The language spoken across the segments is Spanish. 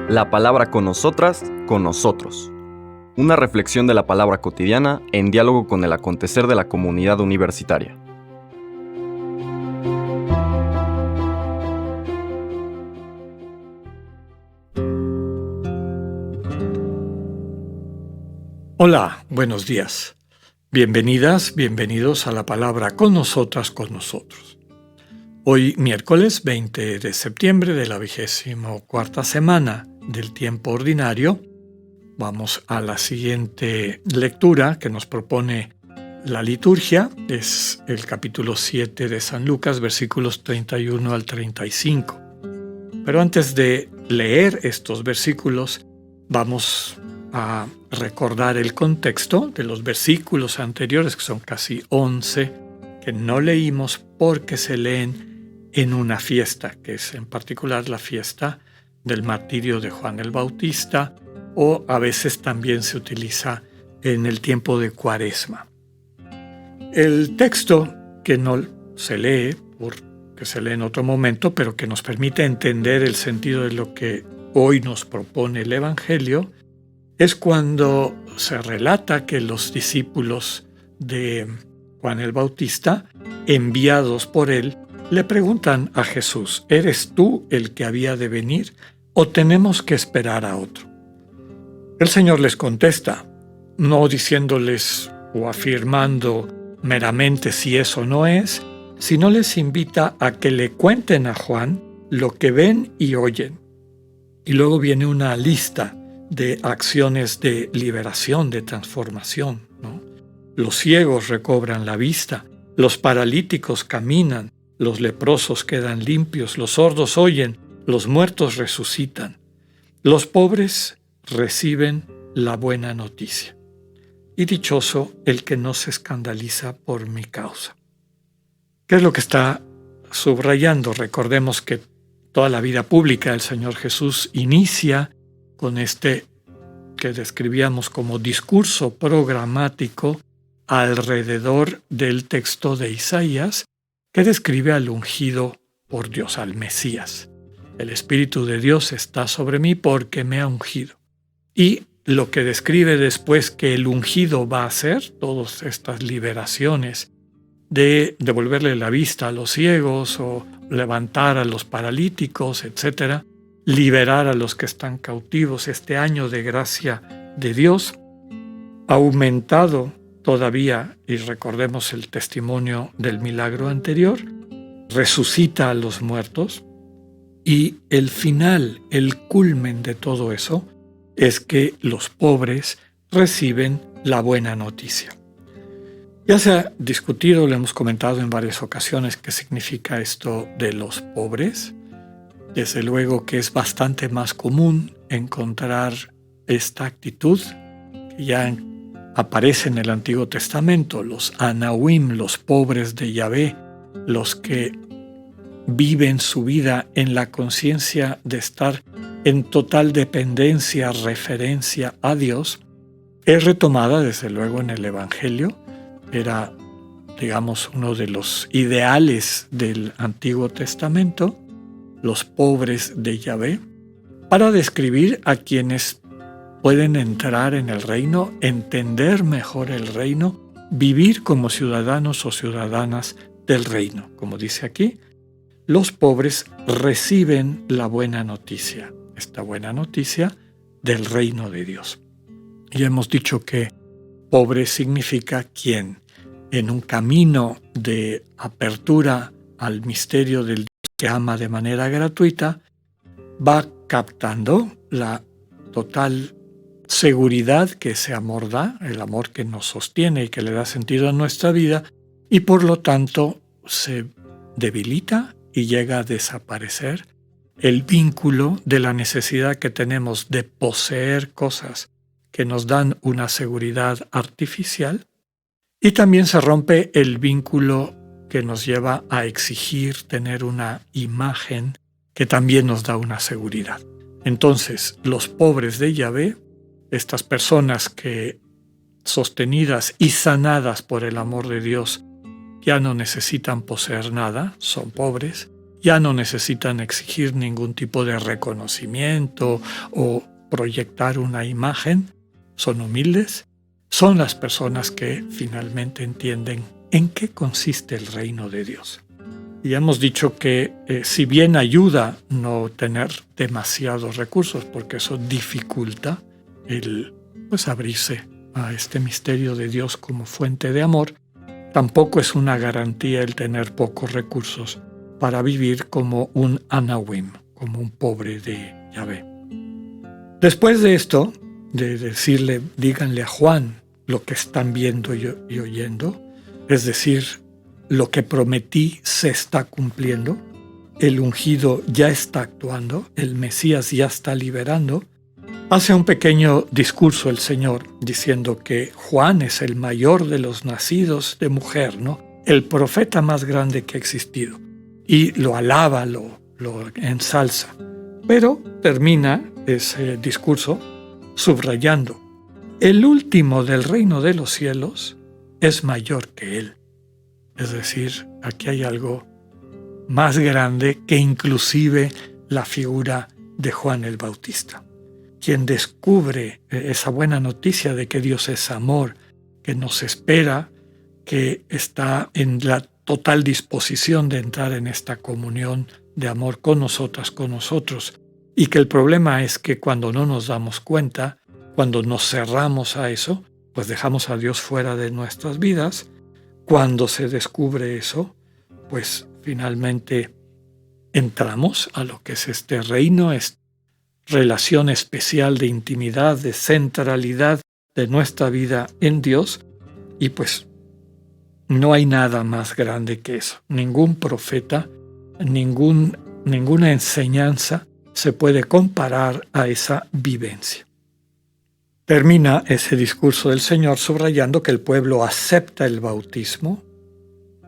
La palabra con nosotras, con nosotros. Una reflexión de la palabra cotidiana en diálogo con el acontecer de la comunidad universitaria. Hola, buenos días. Bienvenidas, bienvenidos a la palabra con nosotras, con nosotros. Hoy, miércoles 20 de septiembre de la 24ª semana del tiempo ordinario, vamos a la siguiente lectura que nos propone la liturgia. Es el capítulo 7 de San Lucas, versículos 31 al 35. Pero antes de leer estos versículos, vamos a recordar el contexto de los versículos anteriores, que son casi 11, que no leímos porque se leen en una fiesta, que es en particular la fiesta del martirio de Juan el Bautista, o a veces también se utiliza en el tiempo de Cuaresma. El texto que no se lee, porque se lee en otro momento, pero que nos permite entender el sentido de lo que hoy nos propone el Evangelio, es cuando se relata que los discípulos de Juan el Bautista, enviados por él, le preguntan a Jesús: ¿eres tú el que había de venir o tenemos que esperar a otro? El Señor les contesta, no diciéndoles o afirmando meramente si eso no es, sino les invita a que le cuenten a Juan lo que ven y oyen. Y luego viene una lista de acciones de liberación, de transformación, ¿no? Los ciegos recobran la vista, los paralíticos caminan, los leprosos quedan limpios, los sordos oyen, los muertos resucitan, los pobres reciben la buena noticia. Y dichoso el que no se escandaliza por mi causa. ¿Qué es lo que está subrayando? Recordemos que toda la vida pública del Señor Jesús inicia con este que describíamos como discurso programático alrededor del texto de Isaías que describe al ungido por Dios, al Mesías. El Espíritu de Dios está sobre mí porque me ha ungido. Y lo que describe después que el ungido va a hacer, todas estas liberaciones de devolverle la vista a los ciegos o levantar a los paralíticos, etcétera, liberar a los que están cautivos, este año de gracia de Dios, aumentado todavía, y recordemos el testimonio del milagro anterior, resucita a los muertos, y el final, el culmen de todo eso, es que los pobres reciben la buena noticia. Ya se ha discutido, lo hemos comentado en varias ocasiones, qué significa esto de los pobres. Desde luego que es bastante más común encontrar esta actitud que ya aparece en el Antiguo Testamento, los Anahuim, los pobres de Yahvé, los que viven su vida en la conciencia de estar en total dependencia, referencia a Dios, es retomada desde luego en el Evangelio. Era, digamos, uno de los ideales del Antiguo Testamento, los pobres de Yahvé, para describir a quienes pueden entrar en el reino, entender mejor el reino, vivir como ciudadanos o ciudadanas del reino. Como dice aquí, los pobres reciben la buena noticia, esta buena noticia del reino de Dios. Y hemos dicho que pobre significa quien en un camino de apertura al misterio del Dios que ama de manera gratuita, va captando la total seguridad que ese amor da, el amor que nos sostiene y que le da sentido a nuestra vida, y por lo tanto se debilita y llega a desaparecer el vínculo de la necesidad que tenemos de poseer cosas que nos dan una seguridad artificial, y también se rompe el vínculo que nos lleva a exigir tener una imagen que también nos da una seguridad. Entonces, los pobres de Yahvé, estas personas que, sostenidas y sanadas por el amor de Dios, ya no necesitan poseer nada, son pobres, ya no necesitan exigir ningún tipo de reconocimiento o proyectar una imagen, son humildes, son las personas que finalmente entienden en qué consiste el reino de Dios. Y hemos dicho que si bien ayuda no tener demasiados recursos, porque eso dificulta el abrirse a este misterio de Dios como fuente de amor, tampoco es una garantía el tener pocos recursos para vivir como un Anawim, como un pobre de Yahvé. Después de esto, de decirle, díganle a Juan lo que están viendo y oyendo, es decir, lo que prometí se está cumpliendo, el ungido ya está actuando, el Mesías ya está liberando, hace un pequeño discurso el Señor diciendo que Juan es el mayor de los nacidos de mujer, ¿no? El profeta más grande que ha existido. Y lo alaba, lo ensalza. Pero termina ese discurso subrayando: el último del reino de los cielos es mayor que él. Es decir, aquí hay algo más grande que inclusive la figura de Juan el Bautista, quien descubre esa buena noticia de que Dios es amor, que nos espera, que está en la total disposición de entrar en esta comunión de amor con nosotros, y que el problema es que cuando no nos damos cuenta, cuando nos cerramos a eso, pues dejamos a Dios fuera de nuestras vidas. Cuando se descubre eso, pues finalmente entramos a lo que es este reino, esta relación especial de intimidad, de centralidad de nuestra vida en Dios, y pues no hay nada más grande que eso. Ningún profeta, ninguna enseñanza se puede comparar a esa vivencia. Termina ese discurso del Señor subrayando que el pueblo acepta el bautismo,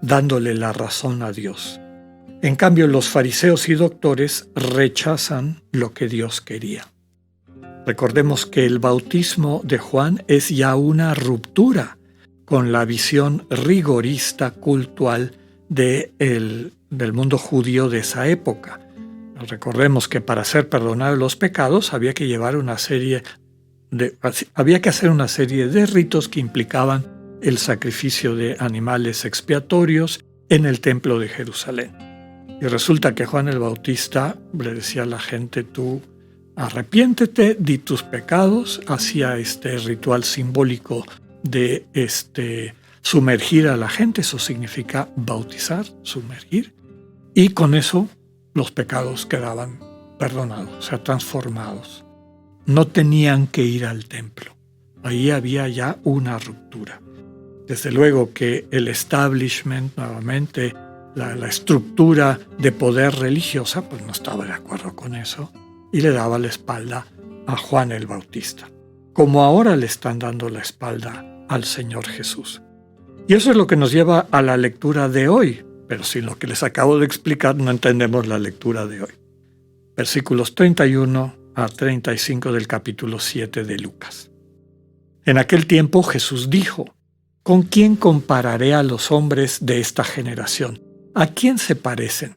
dándole la razón a Dios. En cambio, los fariseos y doctores rechazan lo que Dios quería. Recordemos que el bautismo de Juan es ya una ruptura con la visión rigorista cultural del mundo judío de esa época. Recordemos que para ser perdonados los pecados había que hacer una serie de ritos que implicaban el sacrificio de animales expiatorios en el templo de Jerusalén. Y resulta que Juan el Bautista le decía a la gente: tú arrepiéntete, di tus pecados, hacía este ritual simbólico de sumergir a la gente, eso significa bautizar, sumergir, y con eso los pecados quedaban perdonados, o sea, transformados. No tenían que ir al templo. Ahí había ya una ruptura. Desde luego que el establishment, nuevamente, la estructura de poder religiosa, pues no estaba de acuerdo con eso y le daba la espalda a Juan el Bautista, como ahora le están dando la espalda al Señor Jesús. Y eso es lo que nos lleva a la lectura de hoy, pero sin lo que les acabo de explicar no entendemos la lectura de hoy. Versículos 31 a 35 del capítulo 7 de Lucas. En aquel tiempo Jesús dijo: ¿con quién compararé a los hombres de esta generación? ¿A quién se parecen?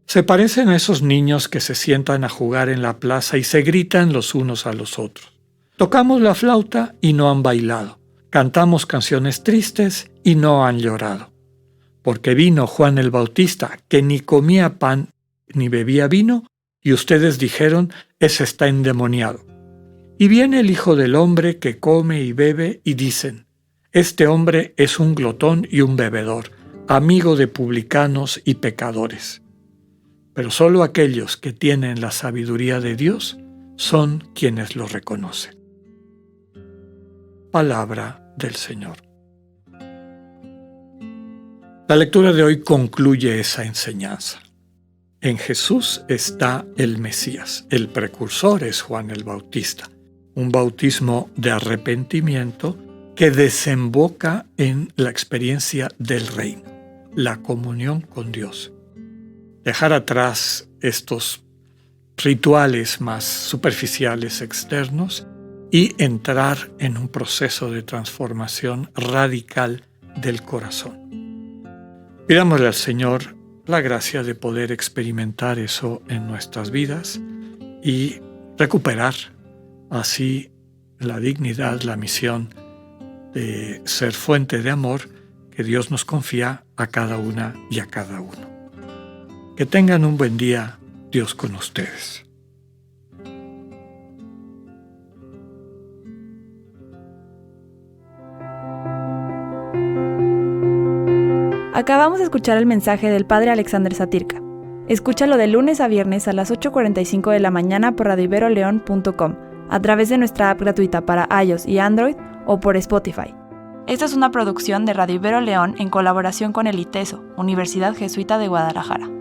Se parecen a esos niños que se sientan a jugar en la plaza y se gritan los unos a los otros. Tocamos la flauta y no han bailado. Cantamos canciones tristes y no han llorado. Porque vino Juan el Bautista, que ni comía pan ni bebía vino, y ustedes dijeron: ese está endemoniado. Y viene el Hijo del Hombre, que come y bebe, y dicen: este hombre es un glotón y un bebedor, amigo de publicanos y pecadores. Pero solo aquellos que tienen la sabiduría de Dios son quienes lo reconocen. Palabra del Señor. La lectura de hoy concluye esa enseñanza. En Jesús está el Mesías. El precursor es Juan el Bautista. Un bautismo de arrepentimiento que desemboca en la experiencia del reino, la comunión con Dios. Dejar atrás estos rituales más superficiales externos y entrar en un proceso de transformación radical del corazón. Pidámosle al Señor la gracia de poder experimentar eso en nuestras vidas y recuperar así la dignidad, la misión de ser fuente de amor que Dios nos confía a cada una y a cada uno. Que tengan un buen día, Dios con ustedes. Acabamos de escuchar el mensaje del Padre Alexander Satirka. Escúchalo de lunes a viernes a las 8:45 de la mañana por radioiberoleon.com, a través de nuestra app gratuita para iOS y Android o por Spotify. Esta es una producción de Radio Ibero León en colaboración con el ITESO, Universidad Jesuita de Guadalajara.